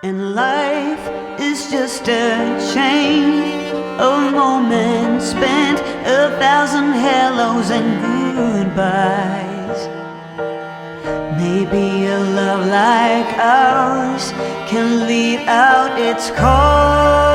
And life is just a chain of moments spent, 1,000 hellos and goodbyes. Maybe a love like ours can lead out its call.